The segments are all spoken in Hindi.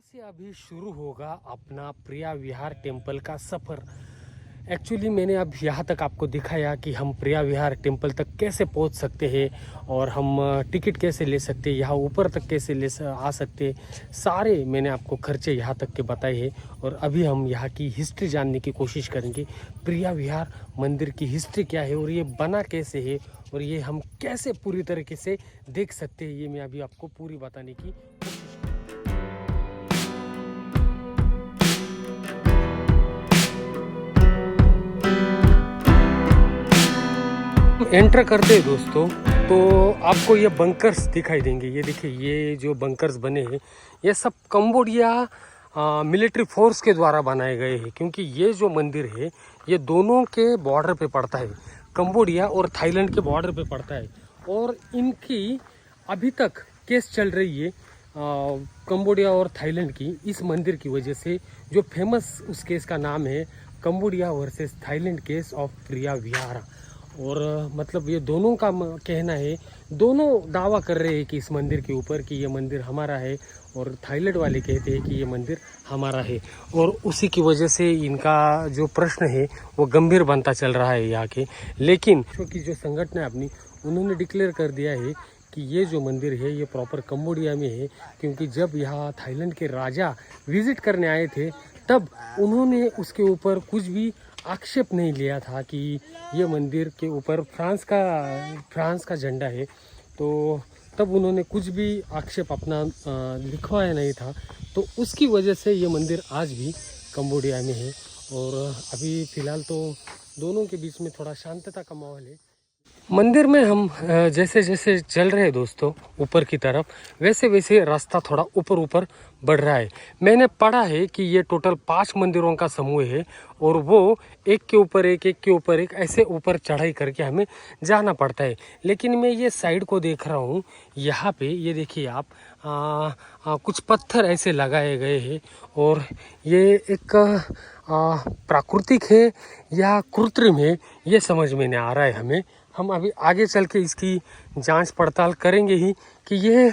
से अभी शुरू होगा अपना प्रिया विहार टेम्पल का सफ़र। एक्चुअली मैंने अब यहाँ तक आपको दिखाया कि हम प्रिया विहार टेम्पल तक कैसे पहुँच सकते हैं और हम टिकट कैसे ले सकते हैं, यहाँ ऊपर तक कैसे आ सकते हैं। सारे मैंने आपको खर्चे यहाँ तक के बताए हैं और अभी हम यहाँ की हिस्ट्री जानने की कोशिश करेंगे। प्रिया विहार मंदिर की हिस्ट्री क्या है और ये बना कैसे है और ये हम कैसे पूरी तरीके से देख सकते हैं, ये मैं अभी आपको पूरी बताने की एंटर करते हैं दोस्तों। तो आपको ये बंकर्स दिखाई देंगे। ये देखिए, ये जो बंकर्स बने हैं ये सब कंबोडिया मिलिट्री फोर्स के द्वारा बनाए गए हैं, क्योंकि ये जो मंदिर है ये दोनों के बॉर्डर पे पड़ता है, कंबोडिया और थाईलैंड के बॉर्डर पे पड़ता है। और इनकी अभी तक केस चल रही है कंबोडिया और थाईलैंड की, इस मंदिर की वजह से। जो फेमस उस केस का नाम है Cambodia versus Thailand case of Preah Vihear. और मतलब ये दोनों का कहना है, दोनों दावा कर रहे हैं कि इस मंदिर के ऊपर कि ये मंदिर हमारा है, और थाईलैंड वाले कहते हैं कि ये मंदिर हमारा है। और उसी की वजह से इनका जो प्रश्न है वो गंभीर बनता चल रहा है यहाँ के। लेकिन क्योंकि जो संगठन है अपनी, उन्होंने डिक्लेयर कर दिया है कि ये जो मंदिर है ये प्रॉपर कंबोडिया में है, क्योंकि जब यहाँ थाईलैंड के राजा विजिट करने आए थे तब उन्होंने उसके ऊपर कुछ भी आक्षेप नहीं लिया था कि ये मंदिर के ऊपर फ्रांस का झंडा है। तो तब उन्होंने कुछ भी आक्षेप अपना लिखवाया नहीं था। तो उसकी वजह से ये मंदिर आज भी कंबोडिया में है। और अभी फ़िलहाल तो दोनों के बीच में थोड़ा शांतता का माहौल है। मंदिर में हम जैसे जैसे चल रहे हैं दोस्तों ऊपर की तरफ, वैसे वैसे रास्ता थोड़ा ऊपर बढ़ रहा है। मैंने पढ़ा है कि ये टोटल 5 मंदिरों का समूह है और वो एक के ऊपर एक ऐसे ऊपर चढ़ाई करके हमें जाना पड़ता है। लेकिन मैं ये साइड को देख रहा हूँ, यहाँ पे ये देखिए आप, कुछ पत्थर ऐसे लगाए गए हैं और ये एक प्राकृतिक है या कृत्रिम है, ये समझ में नहीं आ रहा है हमें। हम अभी आगे चल के इसकी जांच पड़ताल करेंगे ही कि ये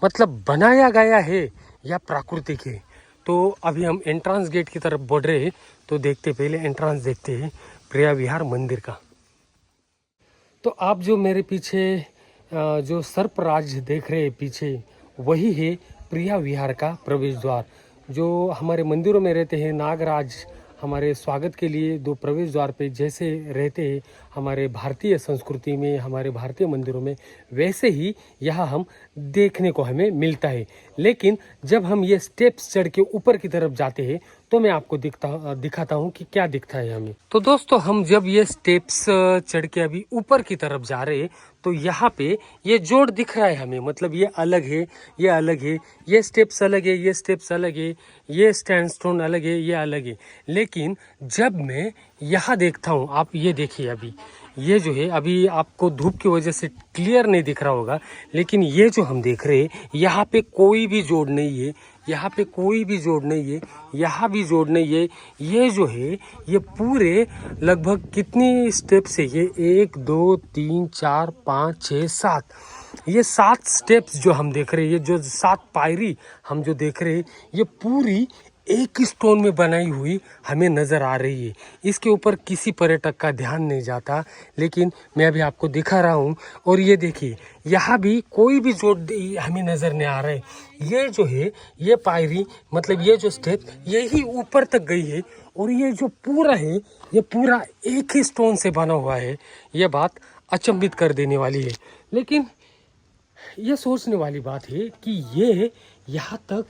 मतलब बनाया गया है या प्राकृतिक है। तो अभी हम एंट्रेंस गेट की तरफ बढ़ रहे हैं, तो पहले एंट्रेंस देखते हैं प्रिया विहार मंदिर का। तो आप जो मेरे पीछे जो सर्पराज देख रहे हैं पीछे, वही है प्रिया विहार का प्रवेश द्वार। जो हमारे मंदिरों में रहते हैं नागराज, हमारे स्वागत के लिए 2 प्रवेश द्वार पे जैसे रहते हैं हमारे भारतीय संस्कृति में, हमारे भारतीय मंदिरों में, वैसे ही यहाँ हम देखने को हमें मिलता है। लेकिन जब हम ये स्टेप्स चढ़ के ऊपर की तरफ जाते हैं तो मैं आपको दिखाता हूँ कि क्या दिखता है हमें। तो दोस्तों, हम जब ये स्टेप्स चढ़ के अभी ऊपर की तरफ जा रहे हैं तो यहाँ पे ये जोड़ दिख रहा है हमें, मतलब ये अलग है, ये अलग है, ये स्टेप्स अलग है, ये स्टेप्स अलग है, ये स्टैंडस्टोन अलग है, ये अलग है। लेकिन जब मैं यहाँ देखता हूँ, आप ये देखिए, अभी ये जो है, अभी आपको धूप की वजह से क्लियर नहीं दिख रहा होगा, लेकिन ये जो हम देख रहे हैं यहाँ पे कोई भी जोड़ नहीं है, यहाँ पे कोई भी जोड़ नहीं है, यहाँ भी जोड़ नहीं है। ये जो है ये पूरे लगभग कितनी स्टेप्स है, ये 1 2 3 4 5 6 7, ये 7 स्टेप्स जो हम देख रहे हैं, ये जो 7 पायरी हम जो देख रहे हैं, ये पूरी एक ही स्टोन में बनाई हुई हमें नज़र आ रही है। इसके ऊपर किसी पर्यटक का ध्यान नहीं जाता, लेकिन मैं अभी आपको दिखा रहा हूँ। और ये देखिए, यहाँ भी कोई भी जोड़ हमें नज़र नहीं आ रहा है। ये जो है ये पायरी, मतलब ये जो स्टेप, यही ऊपर तक गई है और ये जो पूरा है ये पूरा एक ही स्टोन से बना हुआ है। ये बात अचंभित कर देने वाली है। लेकिन ये सोचने वाली बात है कि ये यहाँ तक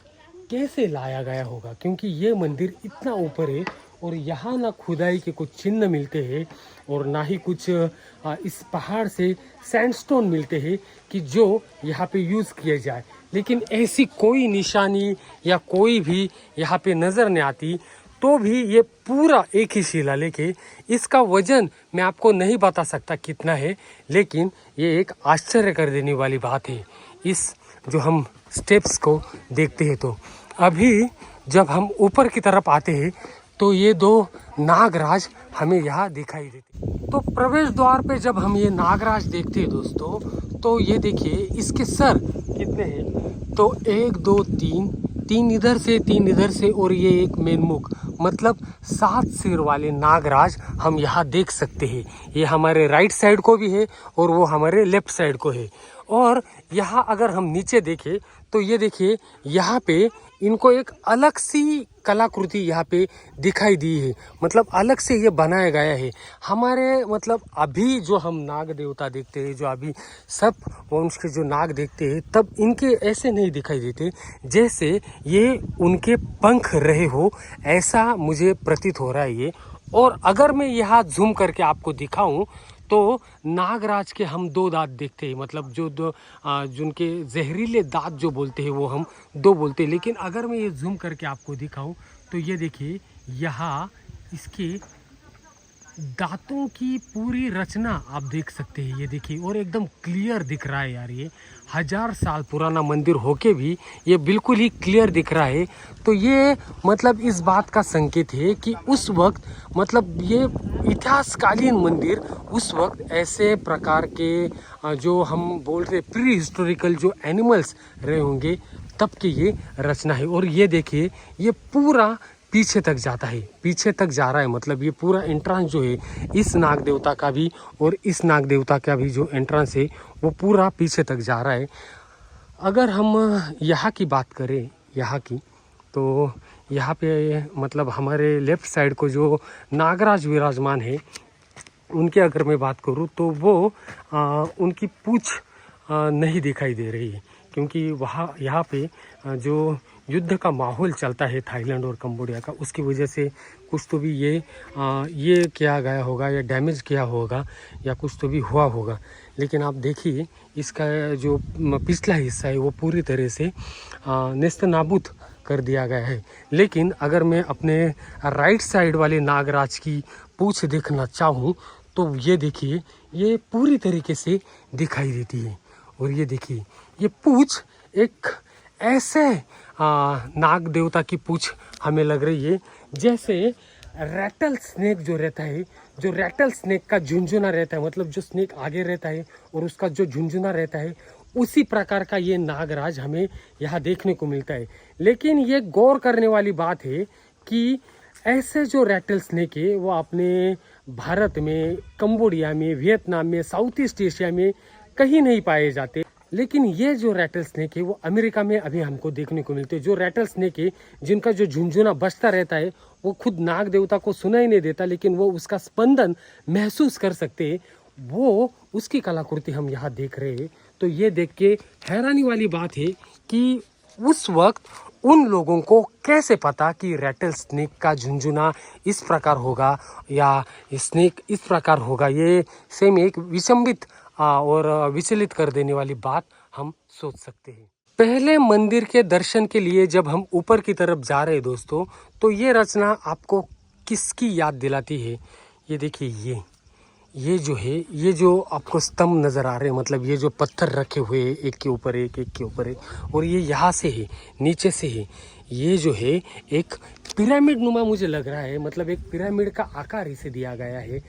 कैसे लाया गया होगा, क्योंकि ये मंदिर इतना ऊपर है और यहाँ ना खुदाई के कुछ चिन्ह मिलते हैं और ना ही कुछ इस पहाड़ से सैंडस्टोन मिलते हैं कि जो यहाँ पे यूज़ किया जाए। लेकिन ऐसी कोई निशानी या कोई भी यहाँ पे नज़र नहीं आती। तो भी ये पूरा एक ही शिलालेख है। इसका वजन मैं आपको नहीं बता सकता कितना है, लेकिन ये एक आश्चर्य कर देने वाली बात है इस जो हम स्टेप्स को देखते हैं। तो अभी जब हम ऊपर की तरफ आते हैं तो ये 2 नागराज हमें यहाँ दिखाई देते। तो प्रवेश द्वार पे जब हम ये नागराज देखते हैं दोस्तों, तो ये देखिए इसके सर कितने हैं। तो 1 2 3 तीन इधर से, तीन इधर से, और ये एक मेन मुख, मतलब 7 सिर वाले नागराज हम यहाँ देख सकते हैं। ये हमारे राइट साइड को भी है और वो हमारे लेफ्ट साइड को है। और यहाँ अगर हम नीचे देखें तो ये देखिए, यहाँ पे इनको एक अलग सी कलाकृति यहाँ पे दिखाई दी है, मतलब अलग से ये बनाया गया है। हमारे मतलब अभी जो हम नाग देवता देखते हैं, जो अभी सब वंश के जो नाग देखते हैं, तब इनके ऐसे नहीं दिखाई देते जैसे ये उनके पंख रहे हो, ऐसा मुझे प्रतीत हो रहा है ये। और अगर मैं यहाँ जूम करके आपको दिखाऊं तो नागराज के हम 2 दांत देखते हैं, मतलब जो जिनके जहरीले दांत जो बोलते हैं वो हम 2 बोलते हैं। लेकिन अगर मैं ये जूम करके आपको दिखाऊं तो ये देखिए, यहाँ इसके दांतों की पूरी रचना आप देख सकते हैं, ये देखिए, और एकदम क्लियर दिख रहा है यार। ये 1000 साल पुराना मंदिर होके भी ये बिल्कुल ही क्लियर दिख रहा है। तो ये मतलब इस बात का संकेत है कि उस वक्त, मतलब ये इतिहासकालीन मंदिर उस वक्त ऐसे प्रकार के जो हम बोल रहे प्री हिस्टोरिकल जो एनिमल्स रहे होंगे तब की ये रचना है। और ये देखिए, ये पूरा पीछे तक जाता है, पीछे तक जा रहा है, मतलब ये पूरा एंट्रेंस जो है इस नाग देवता का भी और इस नाग देवता का भी जो एंट्रेंस है वो पूरा पीछे तक जा रहा है। अगर हम यहाँ की बात करें, यहाँ की, तो यहाँ पे मतलब हमारे लेफ्ट साइड को जो नागराज विराजमान है उनके अगर मैं बात करूँ तो वो उनकी पूँछ नहीं दिखाई दे रही है, क्योंकि वहाँ यहाँ पे जो युद्ध का माहौल चलता है थाईलैंड और कंबोडिया का, उसकी वजह से कुछ तो भी ये किया गया होगा या डैमेज किया होगा या कुछ तो भी हुआ होगा। लेकिन आप देखिए, इसका जो पिछला हिस्सा है वो पूरी तरह से नेस्तनाबूद कर दिया गया है। लेकिन अगर मैं अपने राइट साइड वाले नागराज की पूँछ देखना चाहूँ तो ये देखिए, ये पूरी तरीके से दिखाई देती है। और ये देखिए, ये पूँछ एक ऐसे नाग देवता की पूँछ हमें लग रही है जैसे रैटल स्नेक जो रहता है, जो रैटल स्नेक का झुंझुना रहता है, मतलब जो स्नेक आगे रहता है और उसका जो झुंझुना रहता है, उसी प्रकार का ये नागराज हमें यहाँ देखने को मिलता है। लेकिन ये गौर करने वाली बात है कि ऐसे जो रैटल स्नेक है वो अपने भारत में, कंबोडिया में, वियतनाम में, साउथ ईस्ट एशिया में कहीं नहीं पाए जाते। लेकिन ये जो रैटल स्नेक है वो अमेरिका में अभी हमको देखने को मिलते हैं। जो रैटल स्नेक है जिनका जो झुंझुना बजता रहता है वो खुद नाग देवता को सुनाई नहीं देता, लेकिन वो उसका स्पंदन महसूस कर सकते हैं, वो उसकी कलाकृति हम यहाँ देख रहे हैं। तो ये देख के हैरानी वाली बात है कि उस वक्त उन लोगों को कैसे पता कि रैटल स्नेक का झुंझुना इस प्रकार होगा या स्नेक इस प्रकार होगा। ये सेम एक विचंबित और विचलित कर देने वाली बात हम सोच सकते हैं। पहले मंदिर के दर्शन के लिए जब हम ऊपर की तरफ जा रहे हैं दोस्तों, तो ये रचना आपको किसकी याद दिलाती है? ये देखिए, ये जो है, ये जो आपको स्तंभ नज़र आ रहे हैं, मतलब ये जो पत्थर रखे हुए हैं एक के ऊपर एक, एक के ऊपर एक, और ये यहाँ से है, नीचे से है, ये जो है एक पिरामिड नुमा मुझे लग रहा है, मतलब एक पिरामिड का आकार इसे दिया गया है।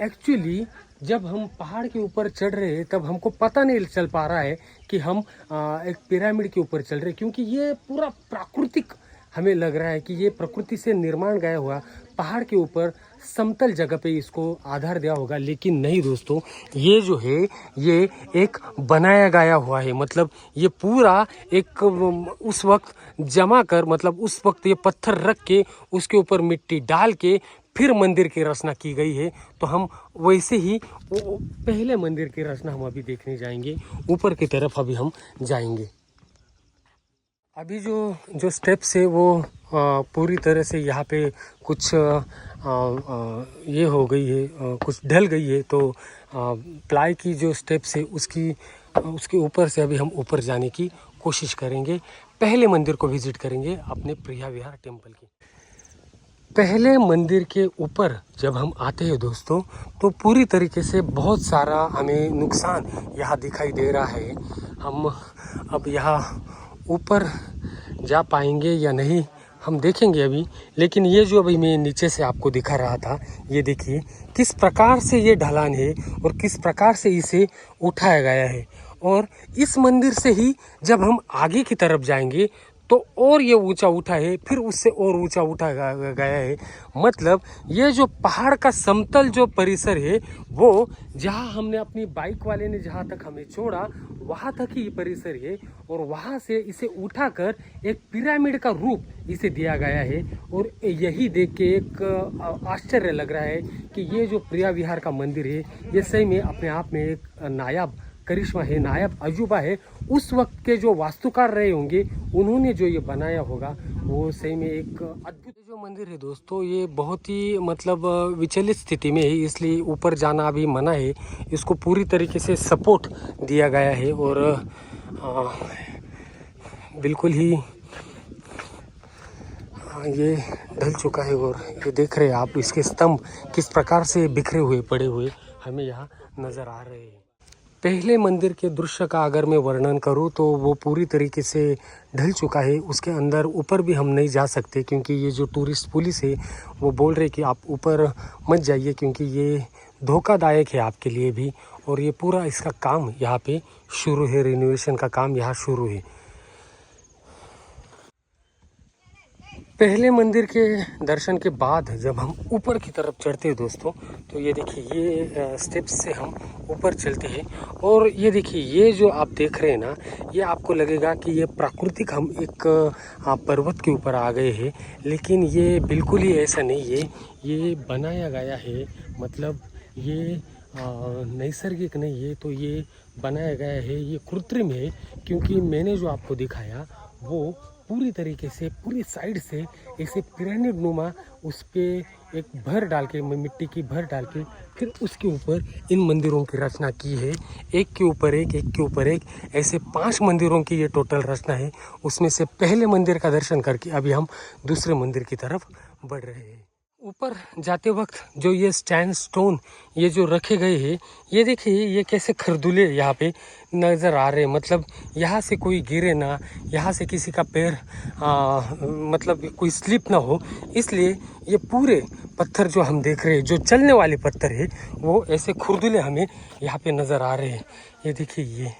एक्चुअली जब हम पहाड़ के ऊपर चढ़ रहे हैं तब हमको पता नहीं चल पा रहा है कि हम एक पिरामिड के ऊपर चल रहे हैं, क्योंकि ये पूरा प्राकृतिक हमें लग रहा है कि ये प्रकृति से निर्माण गया हुआ पहाड़ के ऊपर समतल जगह पे इसको आधार दिया होगा। लेकिन नहीं दोस्तों, ये जो है ये एक बनाया गया हुआ है, मतलब ये पूरा एक उस वक्त जमा कर, मतलब उस वक्त ये पत्थर रख के उसके ऊपर मिट्टी डाल के फिर मंदिर की रचना की गई है। तो हम वैसे ही पहले मंदिर की रचना हम अभी देखने जाएंगे, ऊपर की तरफ अभी हम जाएंगे। अभी जो स्टेप्स है वो पूरी तरह से यहाँ पे कुछ ये हो गई है, कुछ ढल गई है। तो प्लाई की जो स्टेप्स है उसके ऊपर से अभी हम ऊपर जाने की कोशिश करेंगे। पहले मंदिर को विजिट करेंगे अपने प्रिया विहार टेम्पल की। पहले मंदिर के ऊपर जब हम आते हैं दोस्तों, तो पूरी तरीके से बहुत सारा हमें नुकसान यहाँ दिखाई दे रहा है। हम अब यहाँ ऊपर जा पाएंगे या नहीं हम देखेंगे अभी। लेकिन ये जो अभी मैं नीचे से आपको दिखा रहा था, ये देखिए किस प्रकार से ये ढलान है और किस प्रकार से इसे उठाया गया है। और इस मंदिर से ही जब हम आगे की तरफ जाएंगे तो और ये ऊंचा उठा है, फिर उससे और ऊंचा उठा गया है। मतलब ये जो पहाड़ का समतल जो परिसर है, वो जहाँ हमने अपनी बाइक वाले ने जहाँ तक हमें छोड़ा वहाँ तक ही ये परिसर है, और वहाँ से इसे उठाकर एक पिरामिड का रूप इसे दिया गया है। और यही देख के एक आश्चर्य लग रहा है कि ये जो प्रिया विहार का मंदिर है, ये सही में अपने आप में एक नायाब करिश्मा है, नायाब अजूबा है। उस वक्त के जो वास्तुकार रहे होंगे, उन्होंने जो ये बनाया होगा, वो सही में एक अद्भुत जो मंदिर है दोस्तों। ये बहुत ही मतलब विचलित स्थिति में है, इसलिए ऊपर जाना अभी मना है। इसको पूरी तरीके से सपोर्ट दिया गया है, और बिल्कुल ही ये ढल चुका है। और ये देख रहे हैं आप, इसके स्तंभ किस प्रकार से बिखरे हुए पड़े हुए हमें यहाँ नज़र आ रहे हैं। पहले मंदिर के दृश्य का अगर मैं वर्णन करूं तो वो पूरी तरीके से ढल चुका है। उसके अंदर ऊपर भी हम नहीं जा सकते, क्योंकि ये जो टूरिस्ट पुलिस है वो बोल रहे कि आप ऊपर मत जाइए, क्योंकि ये धोखादायक है आपके लिए भी। और ये पूरा इसका काम यहाँ पे शुरू है, रिनोवेशन का काम यहाँ शुरू है। पहले मंदिर के दर्शन के बाद जब हम ऊपर की तरफ चढ़ते हैं दोस्तों, तो ये देखिए ये स्टेप्स से हम ऊपर चलते हैं। और ये देखिए ये जो आप देख रहे हैं ना, ये आपको लगेगा कि ये प्राकृतिक हम एक पर्वत के ऊपर आ गए हैं, लेकिन ये बिल्कुल ही ऐसा नहीं है। ये बनाया गया है, मतलब ये नैसर्गिक नहीं है, तो ये बनाया गया है, ये कृत्रिम है। क्योंकि मैंने जो आपको दिखाया वो पूरी तरीके से पूरी साइड से ऐसे पिरामिड नुमा उस पर एक भर डाल के, मिट्टी की भर डाल के, फिर उसके ऊपर इन मंदिरों की रचना की है। एक के ऊपर एक, एक के ऊपर एक, ऐसे 5 मंदिरों की ये टोटल रचना है। उसमें से पहले मंदिर का दर्शन करके अभी हम दूसरे मंदिर की तरफ बढ़ रहे हैं। ऊपर जाते वक्त जो ये स्टैंड स्टोन ये जो रखे गए हैं, ये देखिए ये कैसे खरदुले यहाँ पे नज़र आ रहे हैं। मतलब यहाँ से कोई गिरे ना, यहाँ से किसी का पैर मतलब कोई स्लिप ना हो, इसलिए ये पूरे पत्थर जो हम देख रहे हैं, जो चलने वाले पत्थर है, वो ऐसे खुरदुले हमें यहाँ पे नज़र आ रहे हैं। ये देखिए ये।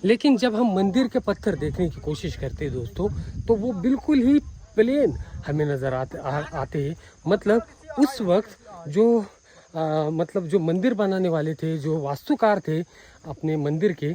लेकिन जब हम मंदिर के पत्थर देखने की कोशिश करते हैं दोस्तों, तो वो बिल्कुल ही प्लेन हमें नज़र आते हैं। मतलब उस वक्त जो मतलब जो मंदिर बनाने वाले थे, जो वास्तुकार थे अपने मंदिर के,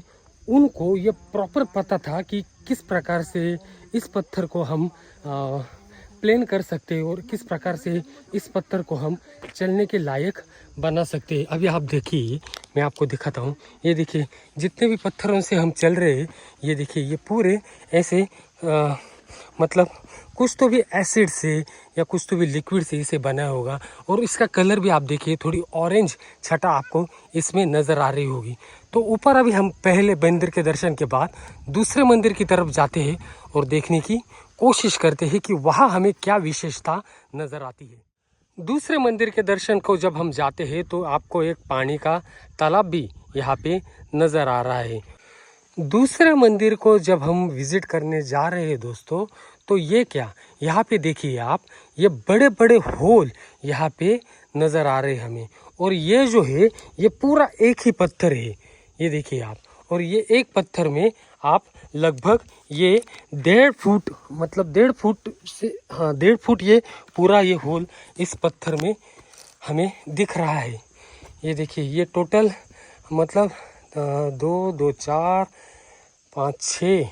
उनको ये प्रॉपर पता था कि किस प्रकार से इस पत्थर को हम प्लेन कर सकते हैं और किस प्रकार से इस पत्थर को हम चलने के लायक बना सकते हैं। अभी आप देखिए, मैं आपको दिखाता हूँ। ये देखिए जितने भी पत्थरों से हम चल रहे हैं, ये देखिए ये पूरे ऐसे मतलब कुछ तो भी एसिड से या कुछ तो भी लिक्विड से इसे बना होगा। और इसका कलर भी आप देखिए, थोड़ी ऑरेंज छटा आपको इसमें नज़र आ रही होगी। तो ऊपर अभी हम पहले मंदिर के दर्शन के बाद दूसरे मंदिर की तरफ जाते हैं और देखने की कोशिश करते हैं कि वहाँ हमें क्या विशेषता नज़र आती है। दूसरे मंदिर के दर्शन को जब हम जाते हैं तो आपको एक पानी का तालाब भी यहाँ पे नज़र आ रहा है। दूसरे मंदिर को जब हम विज़िट करने जा रहे हैं दोस्तों, तो ये क्या, यहाँ पे देखिए आप, ये बड़े बड़े होल यहाँ पे नज़र आ रहे हैं हमें। और ये जो है ये पूरा एक ही पत्थर है, ये देखिए आप। और ये एक पत्थर में आप लगभग ये 1.5 फुट, मतलब 1.5 फुट से, हाँ 1.5 फुट ये पूरा ये होल इस पत्थर में हमें दिख रहा है। ये देखिए ये टोटल मतलब 2, 2, 4, 5, 6,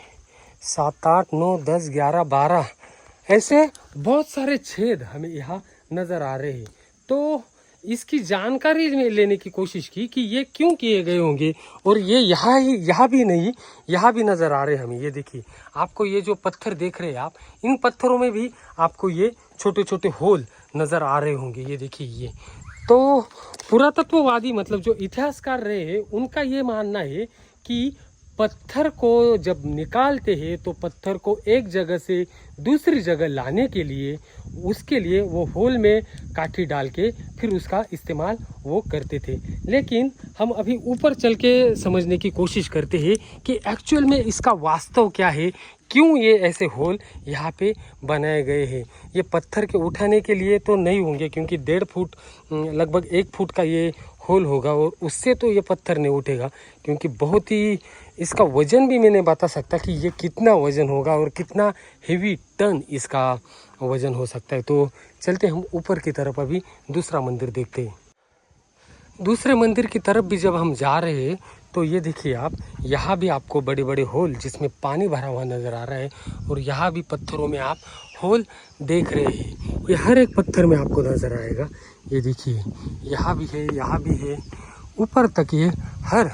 7, 8, 9, 10, 11, 12 ऐसे बहुत सारे छेद हमें यहाँ नज़र आ रहे हैं। तो इसकी जानकारी में लेने की कोशिश की कि ये क्यों किए गए होंगे। और ये यहाँ भी नहीं, यहाँ भी नज़र आ रहे हैं हमें। ये देखिए आपको ये जो पत्थर देख रहे हैं आप, इन पत्थरों में भी आपको ये छोटे छोटे होल नज़र आ रहे होंगे। ये देखिए ये तो पुरातत्ववादी मतलब जो इतिहासकार रहे हैं, उनका ये मानना है कि पत्थर को जब निकालते हैं तो पत्थर को एक जगह से दूसरी जगह लाने के लिए, उसके लिए वो होल में काठी डाल के फिर उसका इस्तेमाल वो करते थे। लेकिन हम अभी ऊपर चल के समझने की कोशिश करते हैं कि एक्चुअल में इसका वास्तव क्या है, क्यों ये ऐसे होल यहाँ पे बनाए गए हैं। ये पत्थर के उठाने के लिए तो नहीं होंगे, क्योंकि 1.5 फुट लगभग 1 फुट का ये होल होगा और उससे तो ये पत्थर नहीं उठेगा, क्योंकि बहुत ही इसका वज़न भी मैं नहीं बता सकता कि ये कितना वज़न होगा और कितना हेवी टन इसका वज़न हो सकता है। तो चलते हम ऊपर की तरफ, अभी दूसरा मंदिर देखते हैं। दूसरे मंदिर की तरफ भी जब हम जा रहे हैं तो ये देखिए आप, यहाँ भी आपको बड़े बड़े होल जिसमें पानी भरा हुआ नज़र आ रहा है, और यहाँ भी पत्थरों में आप होल देख रहे हैं। ये हर एक पत्थर में आपको नज़र आएगा। ये देखिए यहाँ भी है, यहाँ भी है, ऊपर तक ये हर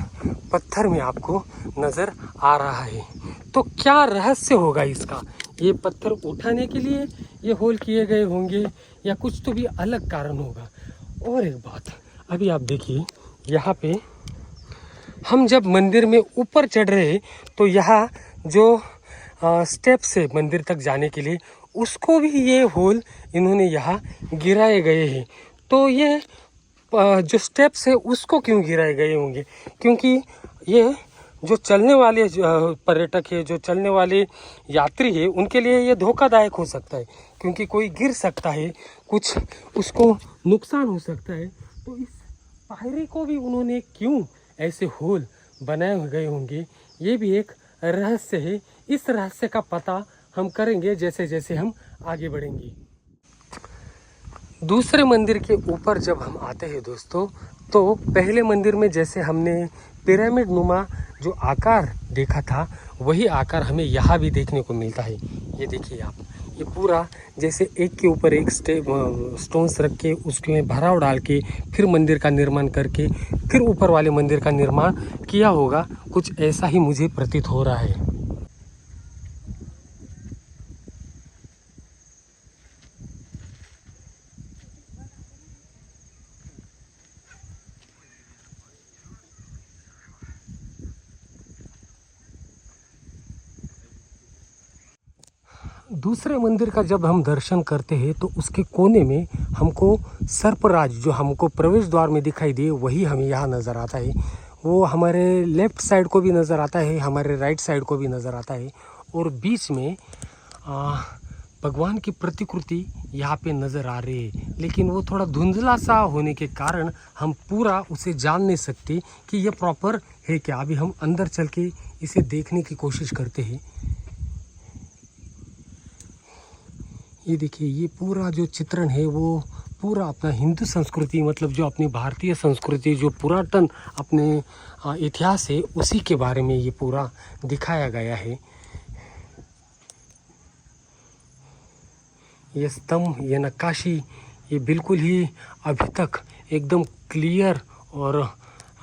पत्थर में आपको नज़र आ रहा है। तो क्या रहस्य होगा इसका? ये पत्थर उठाने के लिए ये होल किए गए होंगे या कुछ तो भी अलग कारण होगा। और एक बात, अभी आप देखिए यहाँ पे हम जब मंदिर में ऊपर चढ़ रहे तो यहाँ जो स्टेप्स है मंदिर तक जाने के लिए, उसको भी ये होल इन्होंने यहाँ गिराए गए हैं। तो ये जो स्टेप्स है उसको क्यों गिराए गए होंगे? क्योंकि ये जो चलने वाले पर्यटक है, जो चलने वाले यात्री है, उनके लिए ये धोखादायक हो सकता है, क्योंकि कोई गिर सकता है, कुछ उसको नुकसान हो सकता है। तो इस पायरी को भी उन्होंने क्यों ऐसे होल बनाए गए होंगे, ये भी एक रहस्य है। इस रहस्य का पता हम करेंगे जैसे जैसे हम आगे बढ़ेंगे। दूसरे मंदिर के ऊपर जब हम आते हैं दोस्तों, तो पहले मंदिर में जैसे हमने पिरामिड नुमा जो आकार देखा था, वही आकार हमें यहाँ भी देखने को मिलता है। ये देखिए आप, ये पूरा जैसे एक के ऊपर एक स्टोन्स रख के उसमें भराव डाल के फिर मंदिर का निर्माण करके फिर ऊपर वाले मंदिर का निर्माण किया होगा, कुछ ऐसा ही मुझे प्रतीत हो रहा है। दूसरे मंदिर का जब हम दर्शन करते हैं तो उसके कोने में हमको सर्पराज जो हमको प्रवेश द्वार में दिखाई दे, वही हमें यहाँ नज़र आता है। वो हमारे लेफ़्ट साइड को भी नज़र आता है, हमारे राइट साइड को भी नज़र आता है, और बीच में भगवान की प्रतिकृति यहाँ पे नज़र आ रही है। लेकिन वो थोड़ा धुंधला सा होने के कारण हम पूरा उसे जान नहीं सकते कि ये प्रॉपर है क्या। अभी हम अंदर चल के इसे देखने की कोशिश करते हैं। ये देखिए, ये पूरा जो चित्रण है वो पूरा अपना हिंदू संस्कृति, मतलब जो अपनी भारतीय संस्कृति, जो पुरातन अपने इतिहास है, उसी के बारे में ये पूरा दिखाया गया है। ये स्तंभ, ये नक्काशी, ये बिल्कुल ही अभी तक एकदम क्लियर और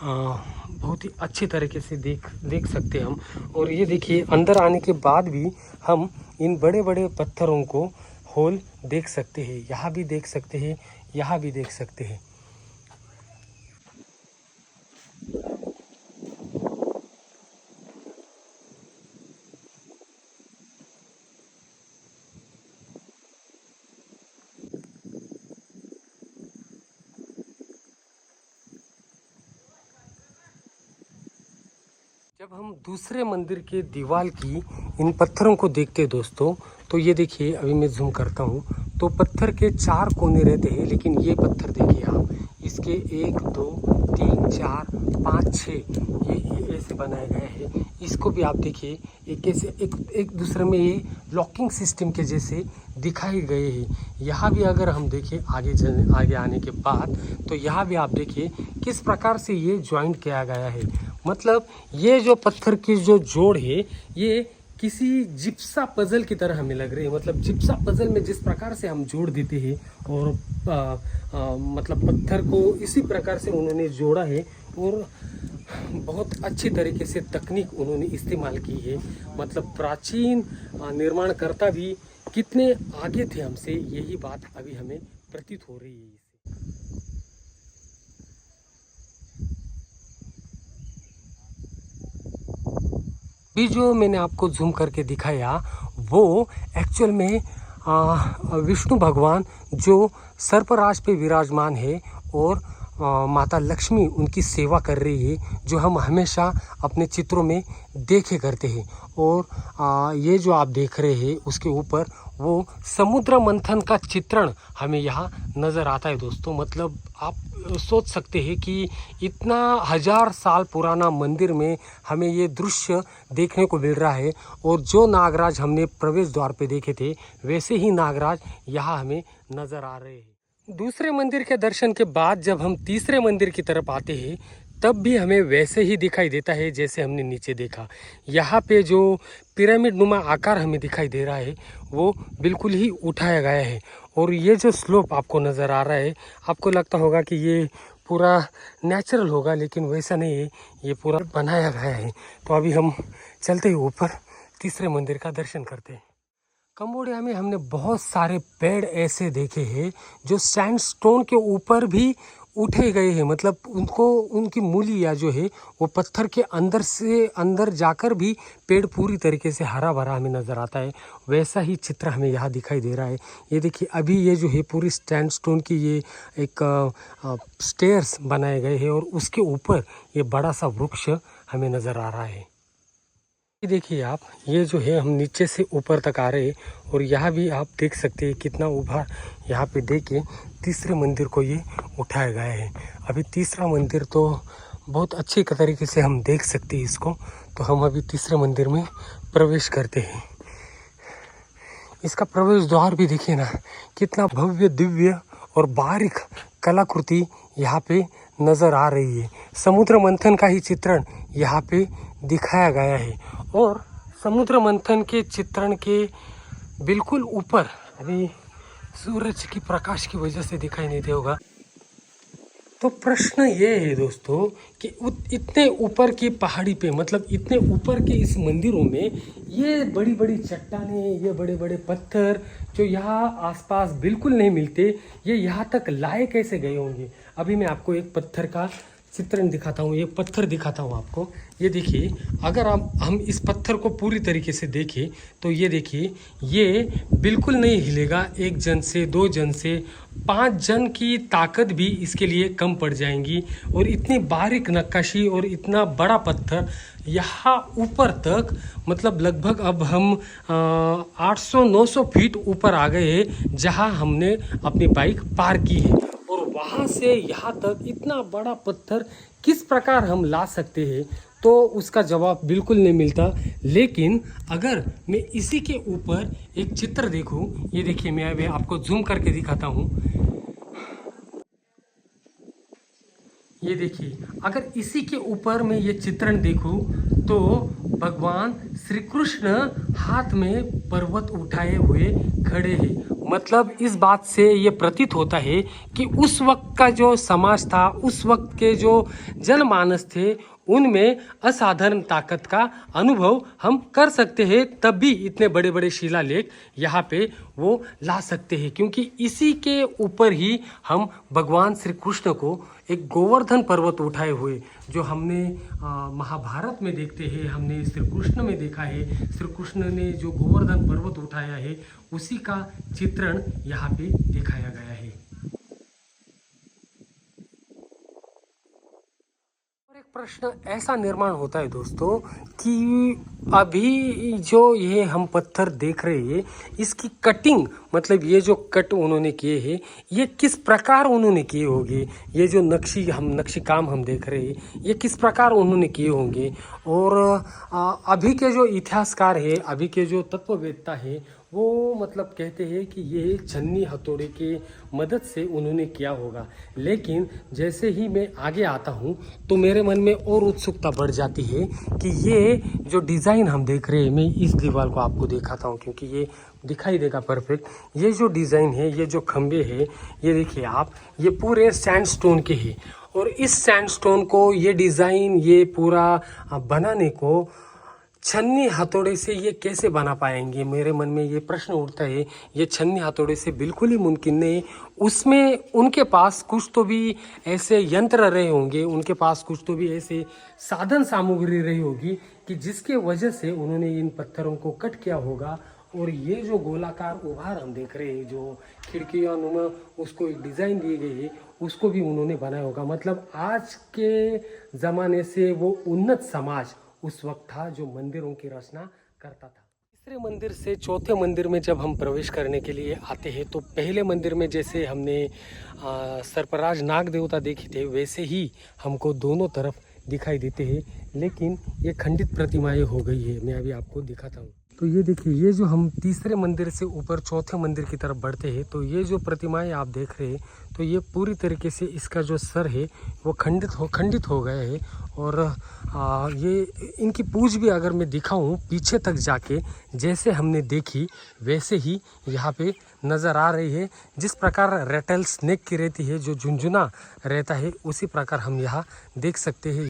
बहुत ही अच्छी तरीके से देख सकते हैं हम। और ये देखिए, अंदर आने के बाद भी हम इन बड़े बड़े पत्थरों को होल देख सकते हैं, यहाँ भी देख सकते हैं, यहाँ भी देख सकते हैं। जब हम दूसरे मंदिर के दीवार की इन पत्थरों को देखते हैं दोस्तों, तो ये देखिए, अभी मैं जूम करता हूँ तो पत्थर के 4 कोने रहते हैं, लेकिन ये पत्थर देखिए आप, इसके 1 2 3 4 5 6 ये ऐसे बनाए गए हैं। इसको भी आप देखिए, एक ऐसे एक दूसरे में ये लॉकिंग सिस्टम के जैसे दिखाए गए हैं। यहाँ भी अगर हम देखें आगे आने के बाद, तो यहाँ भी आप देखिए किस प्रकार से ये ज्वाइंट किया गया है। मतलब ये जो पत्थर की जो जोड़ है, ये किसी जिप्सा पजल की तरह हमें लग रही है। मतलब जिप्सा पजल में जिस प्रकार से हम जोड़ देते हैं, और मतलब पत्थर को इसी प्रकार से उन्होंने जोड़ा है, और बहुत अच्छी तरीके से तकनीक उन्होंने इस्तेमाल की है। मतलब प्राचीन निर्माणकर्ता भी कितने आगे थे हमसे, यही बात अभी हमें प्रतीत हो रही है। ये जो मैंने आपको जूम करके दिखाया, वो एक्चुअल में विष्णु भगवान जो सर्पराज पे विराजमान है, और माता लक्ष्मी उनकी सेवा कर रही है, जो हम हमेशा अपने चित्रों में देखे करते हैं। और ये जो आप देख रहे हैं उसके ऊपर वो समुद्र मंथन का चित्रण हमें यहाँ नज़र आता है दोस्तों। मतलब आप सोच सकते हैं कि इतना 1000 साल पुराना मंदिर में हमें ये दृश्य देखने को मिल रहा है। और जो नागराज हमने प्रवेश द्वार पे देखे थे वैसे ही नागराज यहाँ हमें नज़र आ रहे हैं। दूसरे मंदिर के दर्शन के बाद जब हम तीसरे मंदिर की तरफ आते हैं तब भी हमें वैसे ही दिखाई देता है जैसे हमने नीचे देखा। यहाँ पे जो पिरामिड नुमा आकार हमें दिखाई दे रहा है वो बिल्कुल ही उठाया गया है। और ये जो स्लोप आपको नज़र आ रहा है, आपको लगता होगा कि ये पूरा नेचुरल होगा, लेकिन वैसा नहीं है, ये पूरा बनाया गया है। तो अभी हम चलते ही ऊपर तीसरे मंदिर का दर्शन करते हैं। कंबोडिया में हमने बहुत सारे पेड़ ऐसे देखे हैं जो सैंडस्टोन के ऊपर भी उठे गए हैं। मतलब उनको उनकी मूलियाँ जो है वो पत्थर के अंदर से अंदर जाकर भी पेड़ पूरी तरीके से हरा भरा हमें नज़र आता है। वैसा ही चित्र हमें यहाँ दिखाई दे रहा है। ये देखिए, अभी ये जो है पूरी सैंडस्टोन की ये एक स्टेयर्स बनाए गए हैं और उसके ऊपर ये बड़ा सा वृक्ष हमें नज़र आ रहा है। देखिए आप, ये जो है हम नीचे से ऊपर तक आ रहे हैं और यहाँ भी आप देख सकते हैं कितना ऊपर यहाँ पे देखे तीसरे मंदिर को ये उठाया गया है। अभी तीसरा मंदिर तो बहुत अच्छी तरीके से हम देख सकते हैं इसको। तो हम अभी तीसरे मंदिर में प्रवेश करते हैं। इसका प्रवेश द्वार भी देखिए ना, कितना भव्य दिव्य और बारीक कलाकृति यहाँ पे नज़र आ रही है। समुद्र मंथन का ही चित्रण यहाँ पे दिखाया गया है। और समुद्र मंथन के चित्रण के बिल्कुल ऊपर अभी सूरज की प्रकाश की वजह से दिखाई नहीं दे होगा। तो प्रश्न ये है दोस्तों कि इतने ऊपर की पहाड़ी पे, मतलब इतने ऊपर के इस मंदिरों में ये बड़ी बड़ी चट्टानें, ये बड़े बड़े पत्थर जो यहाँ आसपास बिल्कुल नहीं मिलते, ये यहाँ तक लाए कैसे गए होंगे। अभी मैं आपको एक पत्थर का चित्रण दिखाता हूँ, एक पत्थर दिखाता हूँ आपको। ये देखिए, अगर हम इस पत्थर को पूरी तरीके से देखें तो ये देखिए, ये बिल्कुल नहीं हिलेगा। 1 जन से 2 जन से 5 जन की ताकत भी इसके लिए कम पड़ जाएंगी। और इतनी बारीक नक्काशी और इतना बड़ा पत्थर यहाँ ऊपर तक, मतलब लगभग अब हम 800-900 फीट ऊपर आ गए हैं जहाँ हमने अपनी बाइक पार्क की है। और वहाँ से यहाँ तक इतना बड़ा पत्थर किस प्रकार हम ला सकते हैं, तो उसका जवाब बिल्कुल नहीं मिलता। लेकिन अगर मैं इसी के ऊपर एक चित्र देखूं, ये देखिए, मैं अभी आपको जूम करके दिखाता हूँ। ये देखिए, अगर इसी के ऊपर मैं ये चित्रण देखूं तो भगवान श्री कृष्ण हाथ में पर्वत उठाए हुए खड़े हैं। मतलब इस बात से ये प्रतीत होता है कि उस वक्त का जो समाज था, उस वक्त के जो जनमानस थे, उनमें असाधारण ताकत का अनुभव हम कर सकते हैं। तब भी इतने बड़े बड़े शिलालेख यहाँ पे वो ला सकते हैं, क्योंकि इसी के ऊपर ही हम भगवान श्री कृष्ण को एक गोवर्धन पर्वत उठाए हुए, जो हमने महाभारत में देखते हैं, हमने श्री कृष्ण में देखा है, श्री कृष्ण ने जो गोवर्धन पर्वत उठाया है उसी का चित्रण यहाँ पे दिखाया गया है। प्रश्न ऐसा निर्माण होता है दोस्तों कि अभी जो ये हम पत्थर देख रहे हैं, इसकी कटिंग, मतलब ये जो कट उन्होंने किए हैं, ये किस प्रकार उन्होंने किए होंगे। ये जो नक्शी काम हम देख रहे हैं, ये किस प्रकार उन्होंने किए होंगे। और अभी के जो इतिहासकार है, अभी के जो तत्ववेत्ता है, वो मतलब कहते हैं कि ये छन्नी हथौड़े के मदद से उन्होंने किया होगा। लेकिन जैसे ही मैं आगे आता हूँ तो मेरे मन में और उत्सुकता बढ़ जाती है कि ये जो डिज़ाइन हम देख रहे हैं, मैं इस दीवार को आपको दिखाता हूँ क्योंकि ये दिखाई देगा परफेक्ट। ये जो डिज़ाइन है, ये जो खंबे हैं, ये देखिए आप, ये पूरे सैंडस्टोन के हैं। और इस सैंडस्टोन को, ये डिज़ाइन, ये पूरा बनाने को छन्नी हथौड़े से ये कैसे बना पाएंगे। मेरे मन में ये प्रश्न उठता है। ये छन्नी हथौड़े से बिल्कुल ही मुमकिन नहीं। उसमें उनके पास कुछ तो भी ऐसे यंत्र रहे होंगे, उनके पास कुछ तो भी ऐसे साधन सामग्री रही होगी कि जिसके वजह से उन्होंने इन पत्थरों को कट किया होगा। और ये जो गोलाकार उभार हम देख रहे हैं, जो खिड़कियां नुमा उसको एक डिज़ाइन दी गई है, उसको भी उन्होंने बनाया होगा। मतलब आज के ज़माने से वो उन्नत समाज उस वक्त था जो मंदिरों की रचना करता था। तीसरे मंदिर से चौथे मंदिर में जब हम प्रवेश करने के लिए आते हैं तो पहले मंदिर में जैसे हमने सर्पराज नाग देवता देखे थे वैसे ही हमको दोनों तरफ दिखाई देते हैं, लेकिन ये खंडित प्रतिमाएं हो गई है। मैं अभी आपको दिखाता हूँ। तो ये देखिए, ये जो हम तीसरे मंदिर से ऊपर चौथे मंदिर की तरफ बढ़ते हैं तो ये जो प्रतिमाएं आप देख रहे हैं तो ये पूरी तरीके से इसका जो सर है वो खंडित हो गया है। और ये इनकी पूंछ भी अगर मैं दिखाऊं पीछे तक जाके जैसे हमने देखी वैसे ही यहाँ पे नज़र आ रही है। जिस प्रकार रेटल स्नेक की रहती है जो झुंझुना रहता है उसी प्रकार हम यहाँ देख सकते हैं।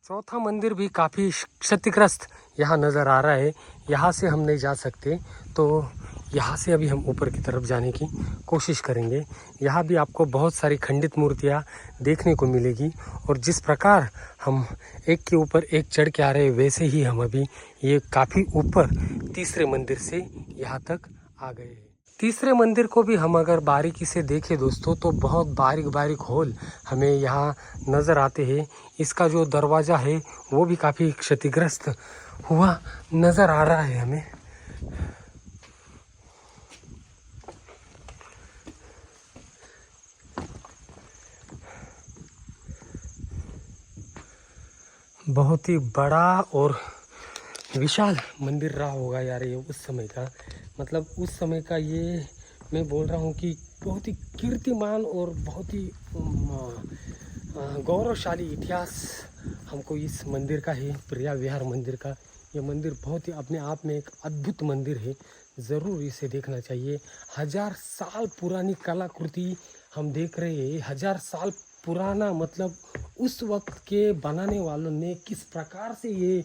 चौथा मंदिर भी काफ़ी क्षतिग्रस्त यहाँ नज़र आ रहा है। यहाँ से हम नहीं जा सकते, तो यहाँ से अभी हम ऊपर की तरफ जाने की कोशिश करेंगे। यहाँ भी आपको बहुत सारी खंडित मूर्तियाँ देखने को मिलेगी। और जिस प्रकार हम एक के ऊपर एक चढ़ के आ रहे हैं वैसे ही हम अभी ये काफ़ी ऊपर तीसरे मंदिर से यहाँ तक आ गए हैं। तीसरे मंदिर को भी हम अगर बारीकी से देखें दोस्तों तो बहुत बारीक बारीक होल हमें यहाँ नज़र आते हैं। इसका जो दरवाज़ा है वो भी काफ़ी क्षतिग्रस्त हुआ नज़र आ रहा है हमें। बहुत ही बड़ा और विशाल मंदिर रहा होगा यार ये उस समय का। मतलब उस समय का ये मैं बोल रहा हूँ कि बहुत ही कीर्तिमान और बहुत ही गौरवशाली इतिहास हमको इस मंदिर का है, प्रिया विहार मंदिर का। ये मंदिर बहुत ही अपने आप में एक अद्भुत मंदिर है, ज़रूर इसे देखना चाहिए। 1000 साल पुरानी कलाकृति हम देख रहे हैं। 1000 साल पुराना मतलब उस वक्त के बनाने वालों ने किस प्रकार से ये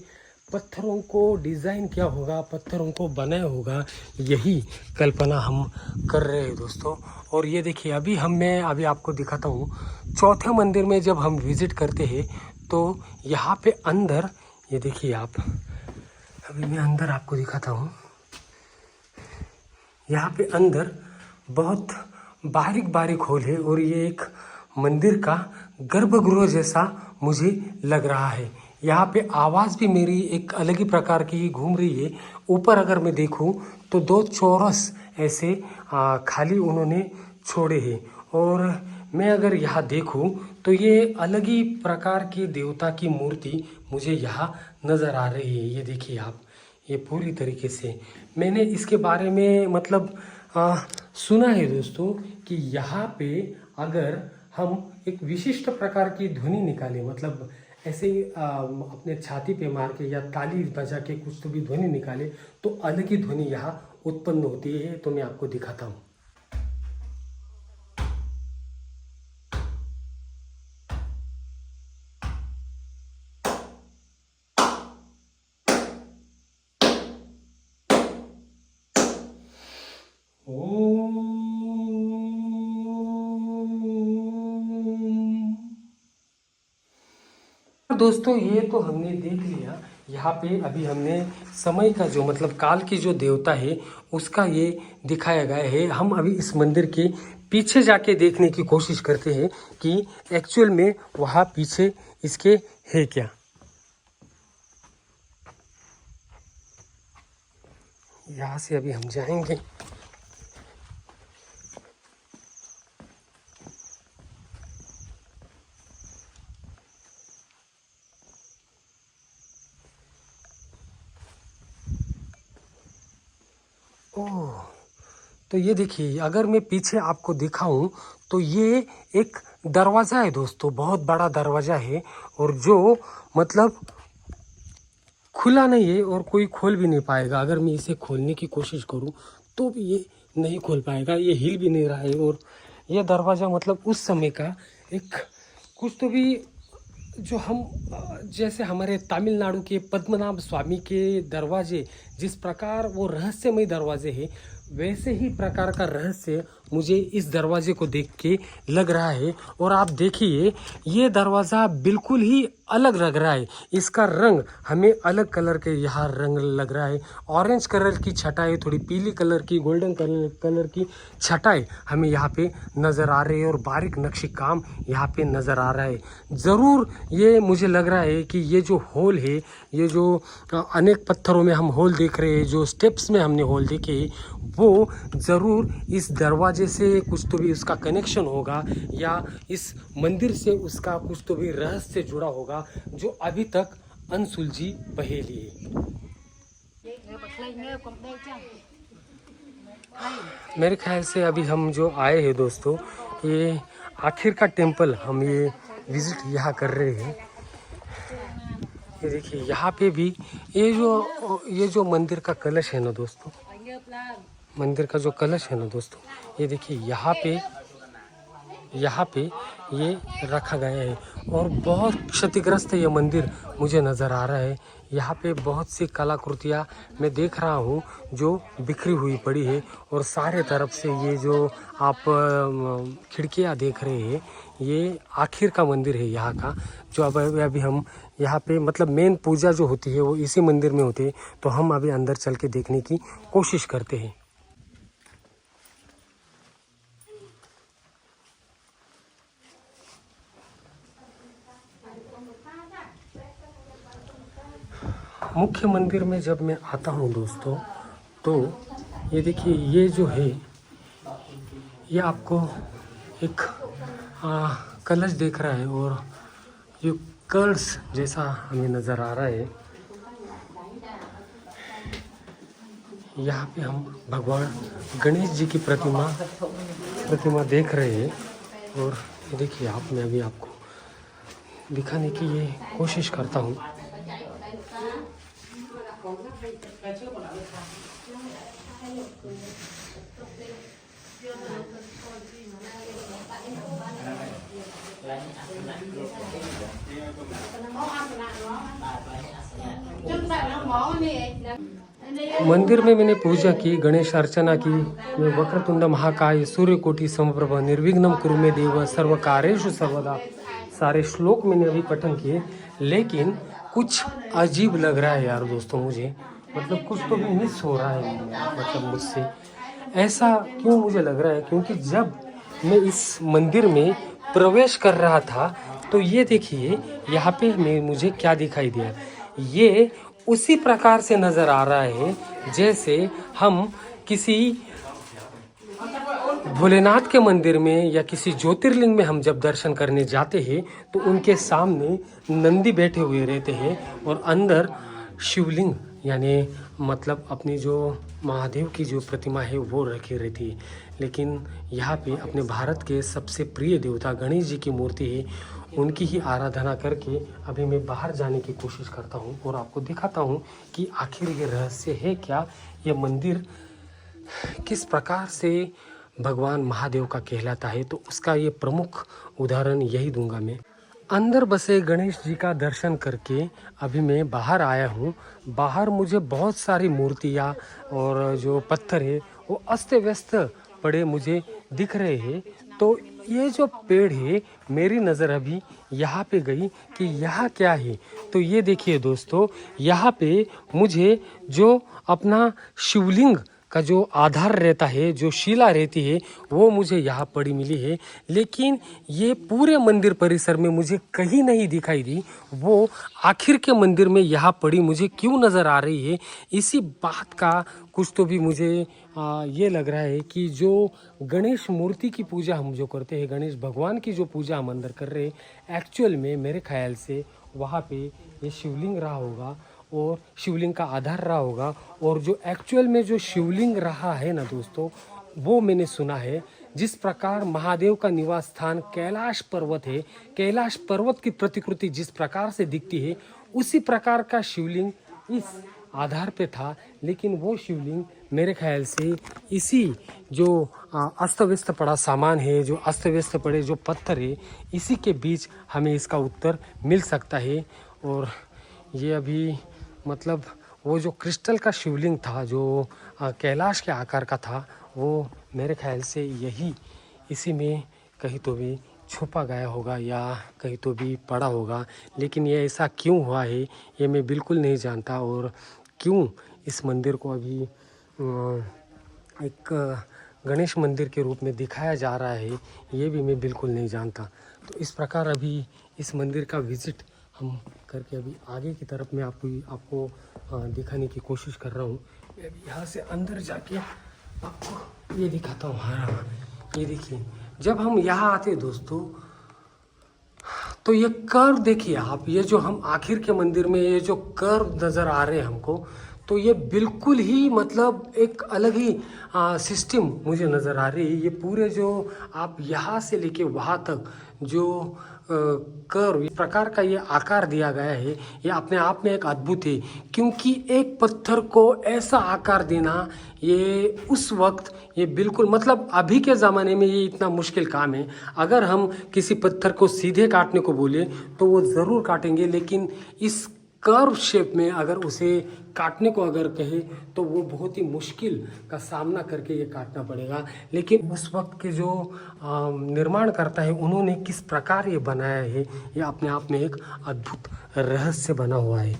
पत्थरों को डिज़ाइन किया होगा, पत्थरों को बनाया होगा, यही कल्पना हम कर रहे हैं दोस्तों। और ये देखिए मैं अभी आपको दिखाता हूँ। चौथे मंदिर में जब हम विज़िट करते हैं तो यहाँ पे अंदर ये देखिए आप, अभी मैं अंदर आपको दिखाता हूँ। यहाँ पे अंदर बहुत बारीक बारीक होल है और ये एक मंदिर का गर्भगृह जैसा मुझे लग रहा है। यहाँ पे आवाज़ भी मेरी एक अलग ही प्रकार की घूम रही है। ऊपर अगर मैं देखूँ तो 2 चौरस ऐसे खाली उन्होंने छोड़े हैं। और मैं अगर यहाँ देखूँ तो ये अलग ही प्रकार की देवता की मूर्ति मुझे यहाँ नज़र आ रही है। ये देखिए आप, ये पूरी तरीके से मैंने इसके बारे में मतलब सुना है दोस्तों कि यहाँ पे अगर हम एक विशिष्ट प्रकार की ध्वनि निकालें, मतलब ऐसे अपने छाती पे मार के या ताली बजा के कुछ तो भी ध्वनि निकाले तो अलग ही ध्वनि यहाँ उत्पन्न होती है। तो मैं आपको दिखाता हूँ। दोस्तों ये तो हमने देख लिया। यहाँ पे अभी हमने समय का जो मतलब काल की जो देवता है उसका ये दिखाया गया है। हम अभी इस मंदिर के पीछे जाके देखने की कोशिश करते हैं कि एक्चुअल में वहाँ पीछे इसके है क्या। यहाँ से अभी हम जाएंगे। ओह, तो ये देखिए अगर मैं पीछे आपको दिखाऊं तो ये एक दरवाज़ा है दोस्तों, बहुत बड़ा दरवाज़ा है। और जो मतलब खुला नहीं है और कोई खोल भी नहीं पाएगा। अगर मैं इसे खोलने की कोशिश करूं तो भी ये नहीं खोल पाएगा, ये हिल भी नहीं रहा है। और ये दरवाज़ा मतलब उस समय का एक कुछ तो भी जो हम जैसे हमारे तमिलनाडु के पद्मनाभ स्वामी के दरवाजे जिस प्रकार वो रहस्यमय दरवाजे हैं वैसे ही प्रकार का रहस्य मुझे इस दरवाजे को देख के लग रहा है। और आप देखिए ये दरवाज़ा बिल्कुल ही अलग लग रहा है, इसका रंग हमें अलग कलर के यहाँ रंग लग रहा है। ऑरेंज कलर की छटाई, थोड़ी पीली कलर की, गोल्डन कलर की छटाई हमें यहाँ पे नज़र आ रही है और बारीक नक्शी काम यहाँ पे नज़र आ रहा है। ज़रूर ये मुझे लग रहा है कि ये जो होल है, ये जो अनेक पत्थरों में हम होल देख रहे हैं, जो स्टेप्स में हमने होल देखे, वो ज़रूर इस दरवाजे से कुछ तो भी उसका कनेक्शन होगा या इस मंदिर से उसका कुछ तो भी रहस्य जुड़ा होगा जो अभी तक अनसुलझी पहेली है। मेरे ख्याल से अभी हम जो आए हैं दोस्तों, ये आखिर का टेम्पल हम ये विजिट यहाँ कर रहे हैं। ये देखिए यहाँ पे भी ये जो मंदिर का कलश है ना दोस्तों, मंदिर का जो कलश है ना दोस्तों, ये देखिए यहाँ पे ये रखा गया है और बहुत क्षतिग्रस्त ये मंदिर मुझे नज़र आ रहा है। यहाँ पे बहुत सी कलाकृतियाँ मैं देख रहा हूँ जो बिखरी हुई पड़ी है और सारे तरफ से ये जो आप खिड़कियाँ देख रहे हैं, ये आखिर का मंदिर है यहाँ का। जो अभी हम यहाँ पे मतलब मेन पूजा जो होती है वो इसी मंदिर में होती है, तो हम अभी अंदर चल के देखने की कोशिश करते हैं। मुख्य मंदिर में जब मैं आता हूँ दोस्तों, तो ये देखिए ये जो है, ये आपको एक कलश दिख रहा है और ये कर्ल्स जैसा हमें नज़र आ रहा है। यहाँ पे हम भगवान गणेश जी की प्रतिमा देख रहे हैं और देखिए मैं अभी आपको दिखाने की ये कोशिश करता हूँ। मंदिर में मैंने पूजा की, गणेश अर्चना की, मैं वक्रतुंड महाकाय सूर्यकोटि समप्रभ निर्विघ्नं कुरु मे देव सर्वकार्येषु सर्वदा, सारे श्लोक मैंने अभी पठन किए। लेकिन कुछ अजीब लग रहा है यार दोस्तों मुझे, मतलब कुछ तो भी मिस हो रहा है मतलब मुझसे। ऐसा क्यों मुझे लग रहा है, क्योंकि जब मैं इस मंदिर में प्रवेश कर रहा था तो ये देखिए यहाँ पे मुझे क्या दिखाई दिया। ये उसी प्रकार से नज़र आ रहा है जैसे हम किसी भोलेनाथ के मंदिर में या किसी ज्योतिर्लिंग में हम जब दर्शन करने जाते हैं तो उनके सामने नंदी बैठे हुए रहते हैं और अंदर शिवलिंग यानी मतलब अपनी जो महादेव की जो प्रतिमा है वो रखी रहती है। लेकिन यहाँ पे अपने भारत के सबसे प्रिय देवता गणेश जी की मूर्ति है, उनकी ही आराधना करके अभी मैं बाहर जाने की कोशिश करता हूँ और आपको दिखाता हूँ कि आखिर ये रहस्य है क्या, ये मंदिर किस प्रकार से भगवान महादेव का कहलाता है। तो उसका ये प्रमुख उदाहरण यही दूंगा मैं। अंदर बसे गणेश जी का दर्शन करके अभी मैं बाहर आया हूँ। बाहर मुझे बहुत सारी मूर्तियाँ और जो पत्थर है वो अस्त व्यस्त पड़े मुझे दिख रहे हैं। तो ये जो पेड़ है, मेरी नज़र अभी यहाँ पे गई कि यहाँ क्या है। तो ये देखिए दोस्तों, यहाँ पे मुझे जो अपना शिवलिंग का जो आधार रहता है, जो शिला रहती है, वो मुझे यहाँ पड़ी मिली है। लेकिन ये पूरे मंदिर परिसर में मुझे कहीं नहीं दिखाई दी। वो आखिर के मंदिर में यहाँ पड़ी मुझे क्यों नज़र आ रही है, इसी बात का कुछ तो भी मुझे ये लग रहा है कि जो गणेश मूर्ति की पूजा हम जो करते हैं, गणेश भगवान की जो पूजा हम अंदर कर रहे हैं, एक्चुअल में मेरे ख्याल से वहाँ पे ये शिवलिंग रहा होगा और शिवलिंग का आधार रहा होगा। और जो एक्चुअल में जो शिवलिंग रहा है ना दोस्तों, वो मैंने सुना है जिस प्रकार महादेव का निवास स्थान कैलाश पर्वत है, कैलाश पर्वत की प्रतिकृति जिस प्रकार से दिखती है, उसी प्रकार का शिवलिंग इस आधार पे था। लेकिन वो शिवलिंग मेरे ख्याल से इसी जो अस्त व्यस्त पड़ा सामान है, जो अस्त व्यस्त पड़े जो पत्थर है, इसी के बीच हमें इसका उत्तर मिल सकता है। और ये अभी मतलब वो जो क्रिस्टल का शिवलिंग था जो कैलाश के आकार का था, वो मेरे ख्याल से यही इसी में कहीं तो भी छुपा गया होगा या कहीं तो भी पड़ा होगा। लेकिन ये ऐसा क्यों हुआ है ये मैं बिल्कुल नहीं जानता, और क्यों इस मंदिर को अभी एक गणेश मंदिर के रूप में दिखाया जा रहा है ये भी मैं बिल्कुल नहीं जानता। तो इस प्रकार अभी इस मंदिर का विज़िट हम करके अभी आगे की तरफ मैं आपको दिखाने की कोशिश कर रहा हूँ। मैं अभी यहाँ से अंदर जाके आपको ये दिखाता हूँ। हाँ, ये देखिए, जब हम यहाँ आते हैं दोस्तों तो ये कर्व देखिए आप, ये जो हम आखिर के मंदिर में ये जो कर्व नज़र आ रहे हैं हमको, तो ये बिल्कुल ही मतलब एक अलग ही सिस्टम मुझे नज़र आ रही है। ये पूरे जो आप यहाँ से लेके वहाँ तक जो कर्व इस प्रकार का ये आकार दिया गया है, ये अपने आप में एक अद्भुत है। क्योंकि एक पत्थर को ऐसा आकार देना ये उस वक्त ये बिल्कुल मतलब अभी के ज़माने में ये इतना मुश्किल काम है। अगर हम किसी पत्थर को सीधे काटने को बोले तो वो ज़रूर काटेंगे, लेकिन इस कर्व शेप में अगर उसे काटने को अगर कहे तो वो बहुत ही मुश्किल का सामना करके ये काटना पड़ेगा। लेकिन उस वक्त के जो निर्माण करता है उन्होंने किस प्रकार ये बनाया है, ये अपने आप में एक अद्भुत रहस्य बना हुआ है।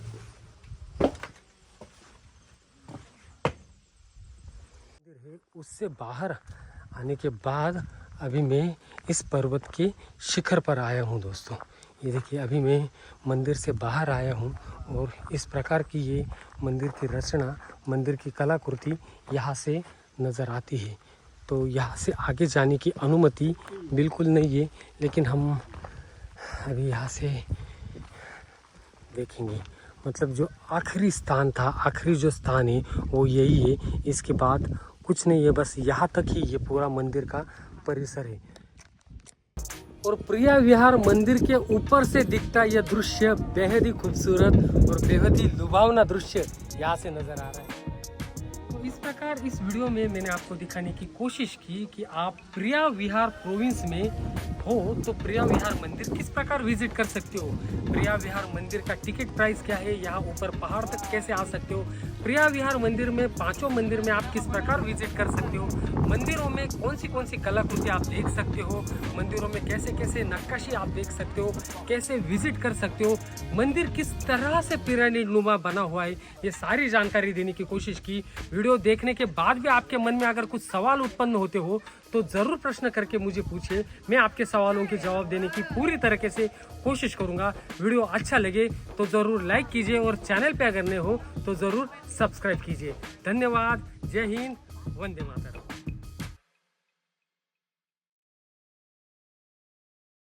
उससे बाहर आने के बाद अभी मैं इस पर्वत के शिखर पर आया हूँ दोस्तों। ये देखिए, अभी मैं मंदिर से बाहर आया हूँ और इस प्रकार की ये मंदिर की रचना, मंदिर की कलाकृति यहाँ से नज़र आती है। तो यहाँ से आगे जाने की अनुमति बिल्कुल नहीं है, लेकिन हम अभी यहाँ से देखेंगे। मतलब जो आखिरी स्थान था, आखिरी जो स्थान है वो यही है। इसके बाद कुछ नहीं है, बस यहाँ तक ही ये पूरा मंदिर का परिसर है। और प्रिया विहार मंदिर के ऊपर से दिखता यह दृश्य बेहद ही खूबसूरत और बेहद ही लुभावना दृश्य यहाँ से नजर आ रहा है। तो इस प्रकार इस वीडियो में मैंने आपको दिखाने की कोशिश की कि आप प्रिया विहार प्रोविंस में हो तो प्रिया विहार मंदिर किस प्रकार विजिट कर सकते हो, प्रिया विहार मंदिर का टिकट प्राइस क्या है, यहाँ ऊपर पहाड़ तक कैसे आ सकते हो, प्रिया विहार मंदिर में पांचों मंदिर में आप किस प्रकार विजिट कर सकते हो, मंदिरों में कौन सी कलाकृति आप देख सकते हो, मंदिरों में कैसे कैसे नक्काशी आप देख सकते हो, कैसे विजिट कर सकते हो, मंदिर किस तरह से पिरामिड नुमा बना हुआ है, ये सारी जानकारी देने की कोशिश की। वीडियो देखने के बाद भी आपके मन में अगर कुछ सवाल उत्पन्न होते हो तो ज़रूर प्रश्न करके मुझे पूछिए, मैं आपके सवालों के जवाब देने की पूरी तरीके से कोशिश करूंगा। वीडियो अच्छा लगे तो ज़रूर लाइक कीजिए और चैनल पे अगर नए हो तो ज़रूर सब्सक्राइब कीजिए। धन्यवाद। जय हिंद। वंदे मातरम।